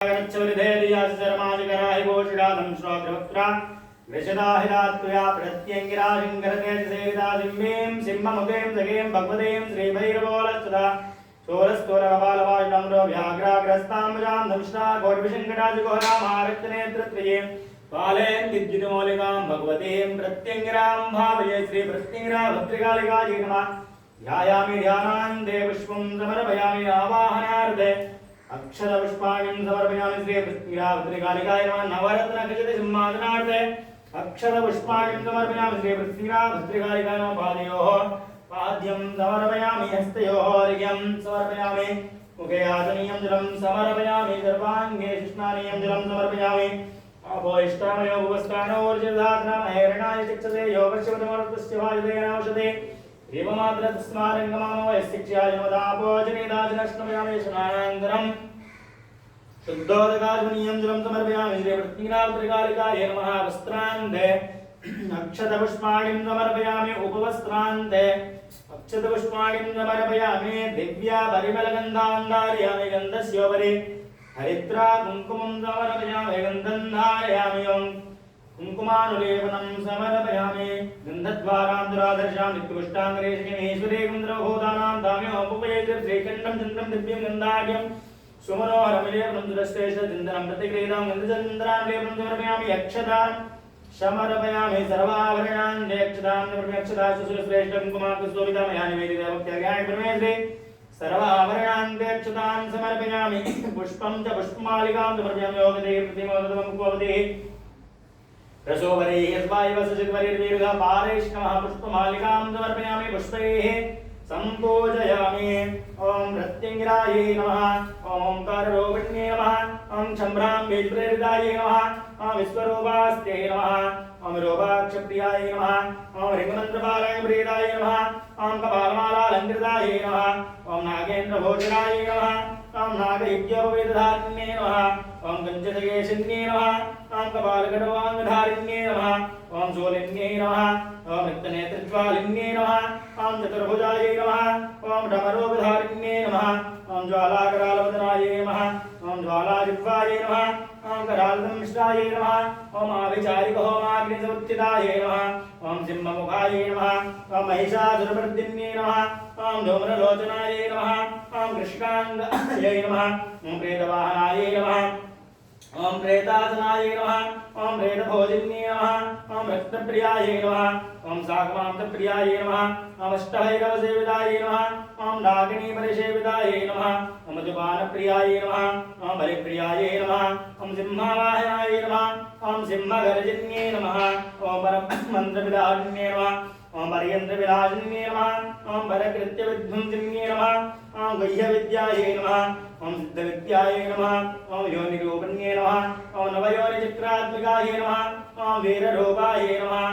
गच्छवरिधेर्यासरमाजकराहिभूषिडाधं श्रोत्रवक्त्रा वृषदाहिरात्वया प्रत्यङ्गिराशिङ्गरतेजसेविताजिम्बीं सिंहमुखीं सखीं भगवतीं श्रीभैरवोलस्तुता शोरस्तोरकपालवायुडम्रो व्याघ्राग्रस्ताम्बुजां दंष्टा घोरविशङ्कटाजिघोरामारक्तनेत्रत्वयीं पालें विद्युतमौलिकां भगवतीं प्रत्यङ्गिरां भावये श्रीप्रत्यङ्गिरा भद्रकालिकायै नमः। ध्यायामि ध्यानान्ते पुष्पं समर्पयामि आवाहनार्थे अक्षतपुष्पाणिं समर्पयामि श्रीप्रत्यङ्गिराभद्रकालिकायै नमः। नवरत्नखचितसिंहासनार्थे अक्षतपुष्पाणिं समर्पयामि श्रीप्रत्यङ्गिराभद्रकालिकायै नमः। पादयोः पाद्यं समर्पयामि हस्तयोः अर्घ्यं समर्पयामि मुखे आसनीयं जलं समर्पयामि सर्वाङ्गे स्नानीयं जलं समर्पयामि अभोष्टामयो भुवस्तानोर्जधात्नामहेरणाय चिक्षते यो पश्यवतमर्तस्य वायुदेनावशते एवमात्रतस्मारङ्गमानो यस्तिक्ष्याय नमदापोजनेदाजनष्णमयामि स्नानानन्तरं शुद्धोदकाजनीयं जलं समर्पयामि श्रीप्रत्यङ्गिराभद्रकालिकायै नमः। वस्त्रान्ते अक्षतपुष्पाणिं समर्पयामि उपवस्त्रान्ते अक्षतपुष्पाणिं समर्पयामि दिव्या परिमलगन्धां धारयामि गन्धस्योपरि हरिद्रा कुङ्कुमं समर्पयामि गन्धं धारयामि कुङ्कुमानुलेपनं समर्पयामि गन्धद्वारां दुरादर्शां नित्यपुष्टाङ्गरेशकिमेश्वरेकं द्रवभूतानां दाम्योपवेद्य श्रीकण्ठं चन्द्रं दिव्यं गन्धाढ्यं सुमनोहरमिलेपनं दुरश्रेष्ठचिन्तनं प्रतिक्रियतां गन्धचन्द्रां लेपनं समर्पयामि अक्षतां समर्पयामि सर्वाभरणान् अक्षतां समर्पयामि सुश्रेष्ठं कुमारकुस्तोभितां मया निवेदितभक्त्याज्ञाय परमेश्वरे सर्वाभरणान् अक्षतां समर्पयामि पुष्पं च पुष्पमालिकां समर्पयामि योगदे प्रतिमोदमुपवदे रसोवरैः स्वायवसचिद्वरिर्वीरुधा पारैष्णवः पुष्पमालिकां समर्पयामि पुष्पैः सम्पूजयामि। ओम प्रत्यङ्गिरायै नमः ओम ओंकाररूपिण्यै नमः ओम शम्भ्रां बीजप्रेरितायै नमः ओम विश्वरूपास्ते नमः ओम रूपाक्षप्रियायै नमः ओम ऋङ्मन्त्रपालयप्रियतायै नमः ओम कपालमालालङ्कृतायै नमः ओम नागेन्द्रभूषणायै नमः ओम नागयुज्योपवेदधारिण्यै नमः ओम कञ्चदकेशिन्यै नमः ओम कपालकटवाङ्गधारिण्यै नमः ओम शूलिन्यै नमः ओम नित्यनेत्रज्वालिन्यै नमः ओम चतुर्भुजायै नमः ओम डमरूपधारिण्यै नमः ओम ज्वालाकरालवदनायै नमः ओम ज्वालाजिह्वायै नमः ओम करालदंष्टायै नमः ओम आभिचारिकहोमाग्निसमुत्थितायै नमः ओम सिंहमुखायै नमः ओम महिषासुरमर्दिन्यै नमः ओम धूम्रलोचनायै नमः ओम कृष्णाङ्गायै नमः ओम प्रेतवाहनायै नमः ओम प्रेतासनायै नमः ओम प्रेतभोजिन्यै नमः ओम रक्तप्रियायै नमः ओम साकमांतप्रियायै नमः ओम अष्टभैरवसेवितायै नमः ओम डाकिनीपरिसेवितायै नमः ओम मधुपानप्रियायै नमः ओम बलिप्रियायै नमः ओम सिंहवाहनायै नमः ओम सिंहगर्जन्यै नमः ओम परमन्त्रविदारिण्यै नमः ओम पर्यन्त्रविलासिन्यै नमः ओम परकृत्यविध्वंसिन्यै नमः ओम गुह्यविद्यायै नमः ओम सिद्धविद्यायै नमः ओम योनिरूपिण्यै नमः ओम नवयोनिचक्रात्मिकायै नमः ओम वीररूपायै नमः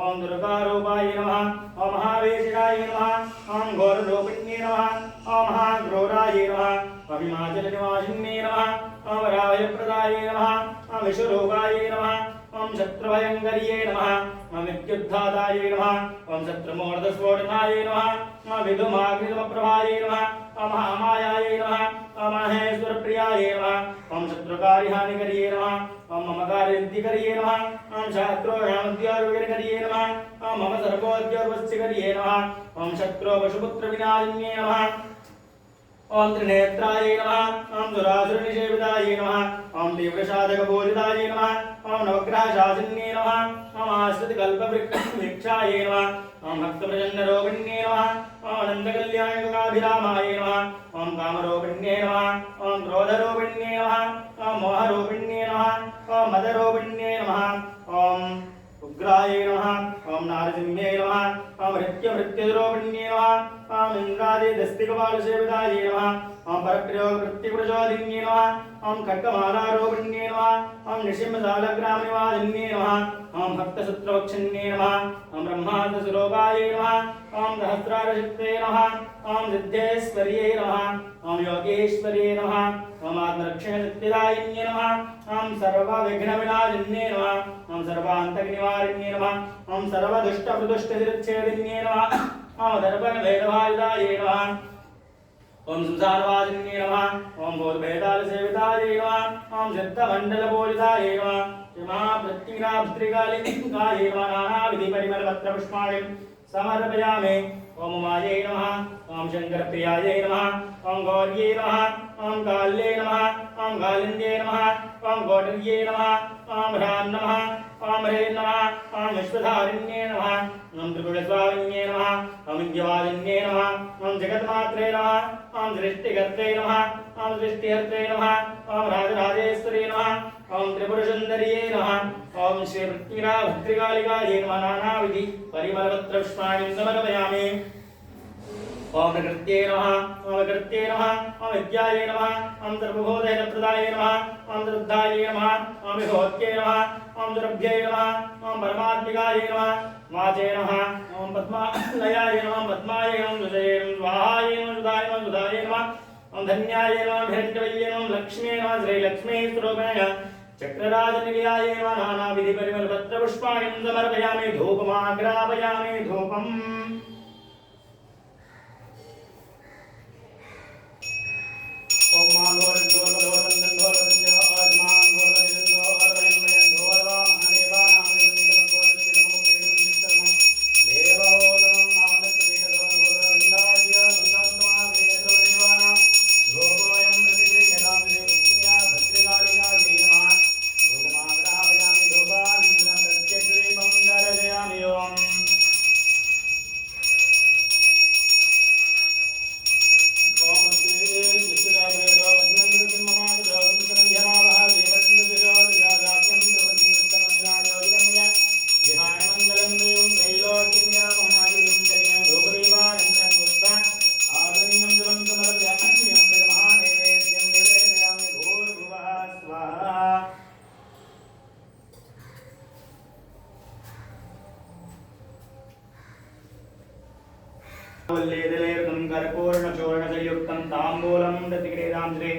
ओम दुर्गारूपायै नमः ओम महावेशिकायै नमः ओम घोररूपिण्यै नमः ओम महाघ्रोरायै नमः ओम हिमाचलनिवासिन्यै नमः ओम रावयप्रदायै नमः ओम विश्वरूपायै नमः ओम शत्रुभयङ्कर्यै नमः ओम विद्युद्धातायै नमः ओम शत्रुमूर्धस्फोटनायै नमः ओम विधुमाग्निसमप्रभायै नमः ओम महामायायै नमः ओम महेश्वरप्रियायै नमः ओम शत्रुकार्यहानिकर्यै नमः ओम मम कार्यसिद्धिकर्यै नमः ओम शास्त्रोऽहमुद्योगकर्यै नमः ओम मम सर्वोद्योगवश्यकर्यै नमः ओम शत्रुपशुपुत्रविनाशिन्यै नमः ओम त्रिनेत्रायै नमः ओम दुरासुरनिषेवितायै नमः ओम तीव्रसाधकपूजितायै नमः ओम नवग्रहशासिन्यै नमः ओम आश्रितकल्पवृक्षायै नमः ओम भक्तप्रचण्डरोपिण्यै नमः ओम अनन्तकल्याणगुणाभिरामायै नमः ओम कामरूपिण्यै नमः ओम क्रोधरूपिण्यै नमः ओम मोहरूपिण्यै नमः ओम मदरूपिण्यै नमः ओम उग्रायै नमः ओम नारसिंह्यै नमः ओम मृत्युमृत्युरूपिण्यै नमः ओम इन्द्रादिदस्तिकपालसेवितायै नमः ओम परप्रयोगवृत्तिप्रचोदिन्यै नमः ओम खड्गमालारूपिण्यै नमः ओम निशिम्बसालग्रामनिवासिन्यै नमः ओम भक्तसूत्रवक्षिण्यै नमः ओम ब्रह्माण्डस्वरूपायै नमः ओम सहस्रारशक्त्यै नमः ओम सिद्धेश्वर्यै नमः ओम योगेश्वर्यै नमः ओम आत्मरक्षणशक्तिदायिन्यै नमः ओम सर्वविघ्नविनाशिन्यै नमः ओम सर्वान्तकनिवारिण्यै नमः ओम सर्वदुष्टप्रदुष्टशिरच्छेदिन्यै नमः ओम दर्पणभेदभाविदायै नमः ओम संसारवासिन्ये नमः ओम भूतभेदालसेविताये नमः ओम सिद्धमण्डलपूजिताये नमः महाप्रत्यङ्गाभस्त्रिकालिकाये नमः नानाविधिपरिमलपत्रपुष्पाणि समर्पयामि ओम उमायै नमः ओम शङ्करप्रियायै नमः ओम गौर्यै नमः ओम काल्यै नमः ओम कालिन्द्यै नमः ओम गौडर्यै नमः ओम ह्रां नमः ओम ह्रीं नमः ओम विश्वधारिण्ये नमः ओम त्रिपुरस्वामिन्ये नमः ओम विद्यावादिन्ये नमः ओम जगन्मात्रे नमः ओम सृष्टिकर्त्रे नमः ओम सृष्टिहर्त्रे नमः ओम राजराजेश्वरी नमः ओम त्रिपुरसुन्दर्यै नमः ओम श्री भद्रकालिकायै नमः नानाविधि परिमलपत्रपुष्पाणि समर्पयामि ओम प्रकृत्यै नमः ओम विकृत्यै नमः ओम विद्यायै नमः ओम सर्वभूतहितप्रदायै नमः ओम श्रद्धायै नमः ओम विभूत्यै नमः ओम दुर्भ्यै नमः ओम परमात्मिकायै नमः वाचे नमः ओम पद्मालयायै नमः पद्मायै नमः सुजये नमः स्वाहायै नमः सुधायै नमः सुधायै नमः ओम धन्यायै नमः हिरण्यवल्यै नमः लक्ष्म्यै नमः श्रीलक्ष्मी स्वरूपेण चक्रराजनिलयायै नमः नानाविधिपरिमलपत्रपुष्पाणि समर्पयामि धूपमाग्रापयामि धूपम् ओम कर्पूर्णचूर्णसंयुक्तं ताम्बूलं प्रतिक्रियां श्री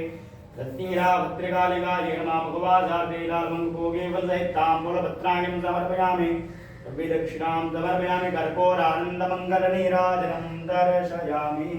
रत्नीरा भद्रकालिकायै नमः भगवासार्थे लालमङ्गोगेवलसहित ताम्बूलपत्राणि समर्पयामि दक्षिणां समर्पयामि कर्पूरानन्दमङ्गलनीराजनं दर्शयामि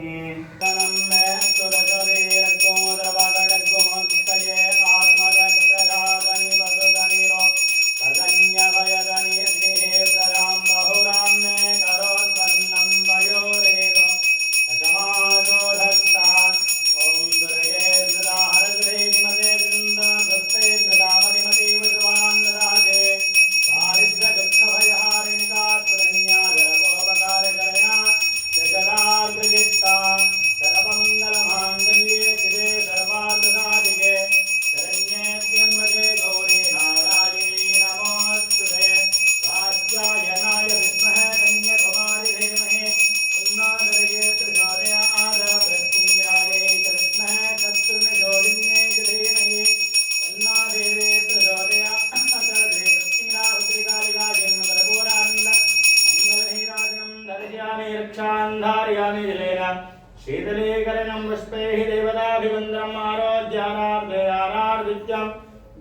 शीतलीकरणं पुष्पैः देवताभिवन्दनम् आरोग्यानार्दयानार्दित्यं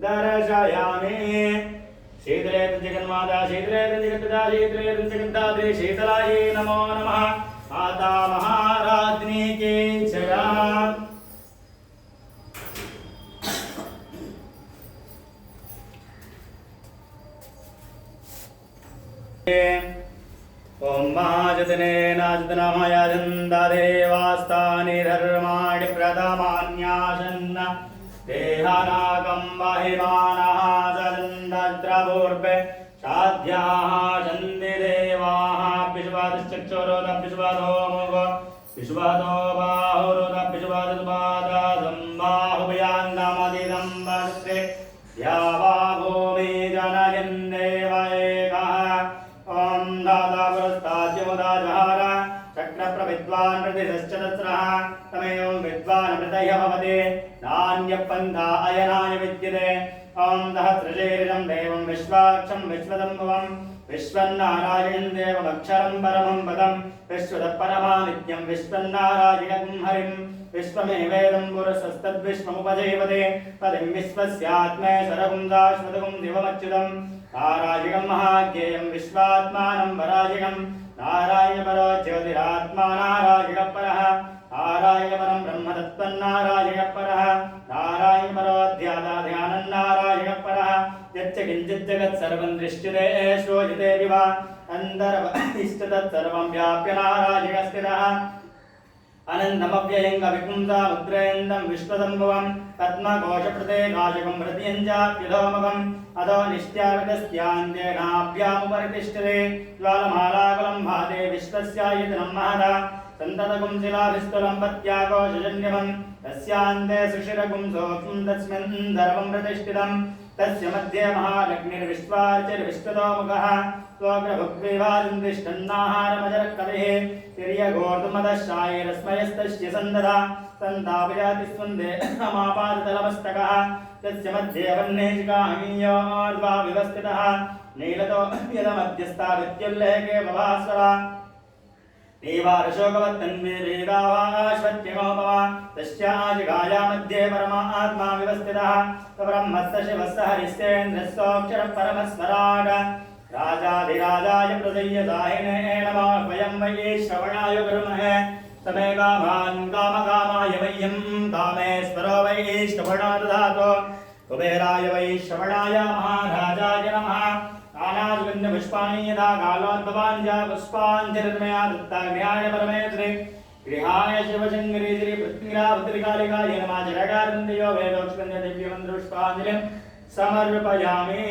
दर्शयामि शीतले जगन्माता शीतले जगत्पिता शीतले जगद्धात्री शीतलायै नमो नमः माता महाराज्ञी की जय ओम महाजतने नाजतनामयाजन्दादेवास्तानि धर्माणि प्रथमान्यासन्न देहानागं बहिमानः सजन्दत्रपूर्वे साध्याः सन्ति देवाः विश्वादिश्चक्षुरोदभिश्वादो मुखो विश्वादो बाहुरोदभिश्वादुपादं बाहुभयान्नमदिदं वस्त्रे या वा भूमि जनयन् देव एकः ओम दादा पुरस्ताद्यमुदाजहार चक्रप्रविद्वान् प्रतिश्चतस्रः तमेवं विद्वान् मृतय भवति नान्यपन्था अयनाय विद्यते ओम सहस्रशीर्षं देवं विश्वाक्षं विश्वदम्भवं विश्वन्नारायणं देवमक्षरं परमं पदं विश्वतः परमानित्यं विश्वन्नारायणं हरिं विश्वमेवेदं पुरुषस्तद्विश्वमुपजीवते पदिं विश्वस्यात्मे सरगुं शाश्वतगुं दिवमच्युतं नारायणं महाज्ञेयं विश्वात्मानं पराजयं नारायणपरो ज्योतिरात्मा नारायणः परः नारायण परं ब्रह्म तत्त्वन्नारायण परः नारायण परोऽध्यात्मध्यानं नारायण परः यच्च किञ्चित् जगत् सर्वं दृश्यते श्रूयते विवा अन्तर्बहिश्च तत्सर्वं व्याप्य नारायण स्थितः अनन्तमव्ययं कविपुंसामुद्रयन्तं विश्वसम्भवं पद्मकोशप्रदेकाशकं हृदयञ्चाप्युधोमुखम् अधो निष्ट्यावितस्यान्तेनाभ्यामुपरितिष्ठते ज्वालमालाकुलं भाते विश्वस्यायतनं महदा सन्ततगुं शिलाभिस्तुलं पत्याकोशजन्यमं तस्यान्ते सुशिरगुं सोऽक्षं तस्मिन् दर्वं प्रतिष्ठितं तस्य मध्ये महालग्निर्विश्वार्चिर्विश्वतोमुखः स्वग्रभुग्विभाजन्तिष्ठन्नाहारमजरकविः तिर्यगोर्धुमदशायैरस्मयस्तस्य सन्ददा सन्तापयाति स्वन्दे अमापादतलमस्तकः तस्य मध्ये वह्नेशिकामीयोर्वा विवस्थितः नीलतो यदमध्यस्था विद्युल्लेखे भवास्वरा देवारशोकवत्तन्वे वेदावाश्वत्यमोपमा तस्याजिगाया मध्ये परमात्मा विवस्थितः ब्रह्मस्य शिवस्य हरिश्चेन्द्रस्योऽक्षरः परमस्मराट् राजाधिराजाय प्रदय्यदायिने नमो वयं वै श्रवणाय कुर्महे समे कामान् कामकामाय मह्यं कामेश्वरो वै श्रवणो ददातु कुबेराय वै श्रवणाय महाराजाय नमः नानासुगन्धपुष्पाणि यदा कालोद्भवाञ्च पुष्पाञ्जलिर्मया दत्ताग्न्याय परमेश्वरे गृहाय शिवशङ्करी श्री पृथ्वीराभद्रिकालिकाय नमः जटारविन्दयो वेदोक्षदिव्यमन्त्रपुष्पाञ्जलिं समर्पयामि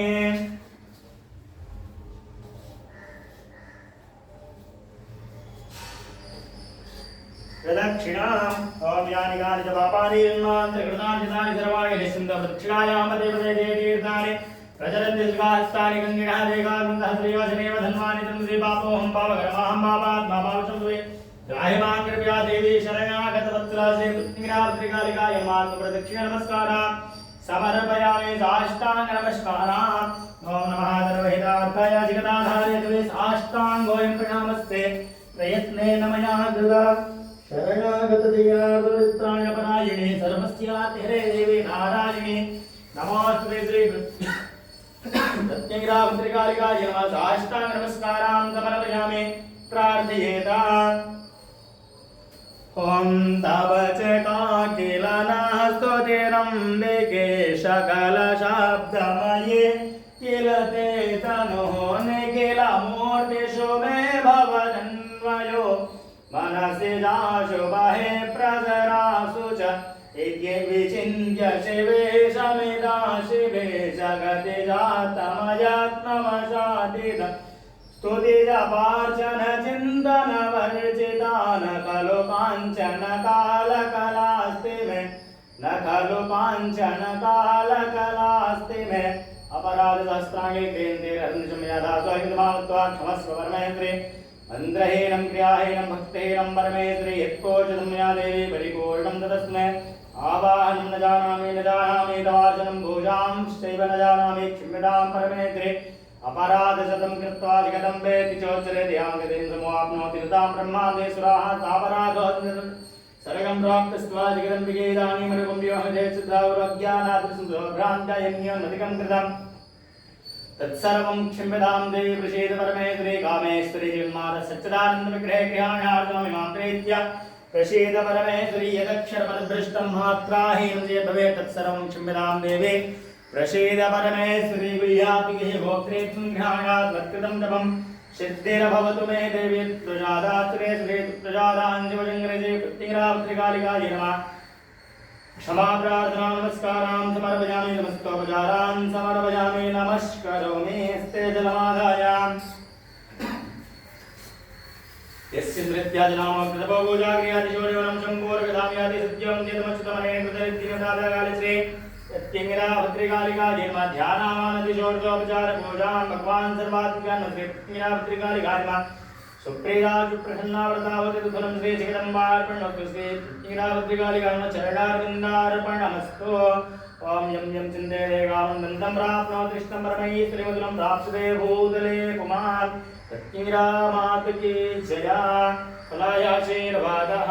प्रदक्षिणाम् ॐ यानि कानि च पापानि जन्मान्तरकृतानि चितानि सर्वाणि निश्चिन्तप्रदक्षिणायां देवते तीर्थानि प्रचरन्ति सुखास्तानि गङ्गिणः देकानन्दहस्रयोजनेव धन्वानि तन्त्रि पापोऽहं पावकरमाहं पापात्मा पावशंसुवे त्राहिमां कृपया देवी शरणागतवत्सलासे पृथ्वीराभद्रिकालिकाय प्रदक्षिणनमस्काराः समर्पयामि साष्टाङ्गनमस्काराः ॐ नमः सर्वहितार्थाय जगदाधार्य द्वे साष्टाङ्गोऽयं प्रणामस्ते प्रयत्नेन मया कृतः शरणागतदयार्द्रवित्राणपरायणे सर्वस्यातिहरे देवी नारायणे नमोऽस्तुते श्री पृथ्वीराभद्रिकालिकाय नमः साष्टाङ्गनमस्कारां समर्पयामि प्रार्थयेत ॐ तव च काकिलनास्तुतिरं दिके सकलशब्दमये किल ते तनोः निखिलमूर्तिषु मे भवदन्वयो मनसि दाशु बहे प्रसरासु च विचिन्त्य शिवे समिदा शिवे जगति जातमयात्मवशादिद स्तुतिजपार्चन चिन्तन वर्जितान खलु काञ्चन कालकलास्ति मे न खलु काञ्चन कालकलास्ति मे अपराधशास्त्राणि केन्द्रेरहंसमयदासोहितमात्वा क्षमस्व परमेन्द्रे मन्त्रहीनं क्रियाहीनं भक्तिहीनं परमेश्वरि यत्कोचितं मया देवी परिपूर्णं तदस्मै आवाहनं न जानामि तवार्चनं भूजांश्चैव न जानामि क्षम्यतां परमेश्वरि अपराधशतं कृत्वा जगदम्बेति चोच्चरे ध्याङ्गतिं समवाप्नोति ऋतां ब्रह्मादेशुराः तापराधो सर्गं प्राप्तस्त्वा जगदम्बिके इदानीमनुकं व्योमजयच्छिद्रावज्ञानादृशभ्रान्त्यायन्योन्नधिकं कृतम् तत्सर्वं क्षम्यतां देवी प्रसीद परमेश्वरी कामेश्वरी जगन्माता सच्चिदानन्दविग्रहे गृहाणार्थमिमां प्रीत्य प्रसीद परमेश्वरी यदक्षरपदभ्रष्टं मात्राहीनं चेत् भवेत् तत्सर्वं क्षम्यतां देवी प्रसीद परमेश्वरी गुह्यापिः भोक्त्रे गृहाणात् मत्कृतं जपं सिद्धिर्भवतु मे देवी प्रजादात्रे श्री प्रजादाञ्जवजङ्गरे पृथ्वीराभद्रिकालिकाय नमः क्षमा प्रार्थना नमस्कारां समर्पयामि नमस्तोपचारान् समर्पयामि नमस्करोमि हस्ते जलमादायाम् यस्य नृत्याजनाम कृतभोगोजाग्र्यादिशोर्यवनं शम्भोर्गधाम्यादि सत्यं चेतमच्युतमनेन कृतरिद्धिनदादाकालश्री यत्तिङ्गिराभद्रिकालिकाय नमः ध्यानामानदिशोर्योपचार पूजां भगवान् सर्वात्मिकान् श्री पृथ्वीराभद्रिकालिकाय नमः सुप्रीराजु प्रसन्नाव्रतावति तुफलं श्री जगदम्बार्पणमस्तु श्री पृथ्वीराभद्रिकालिकाय नमः चरणारविन्दार्पणमस्तु ॐ यं यं चिन्तयते कामं दन्तं प्राप्नोति कृष्णं परमेश्वरीमधुरं प्राप्स्यते भूतले पुमान् पृथ्वीरामातु की जया फलायाशीर्वादः।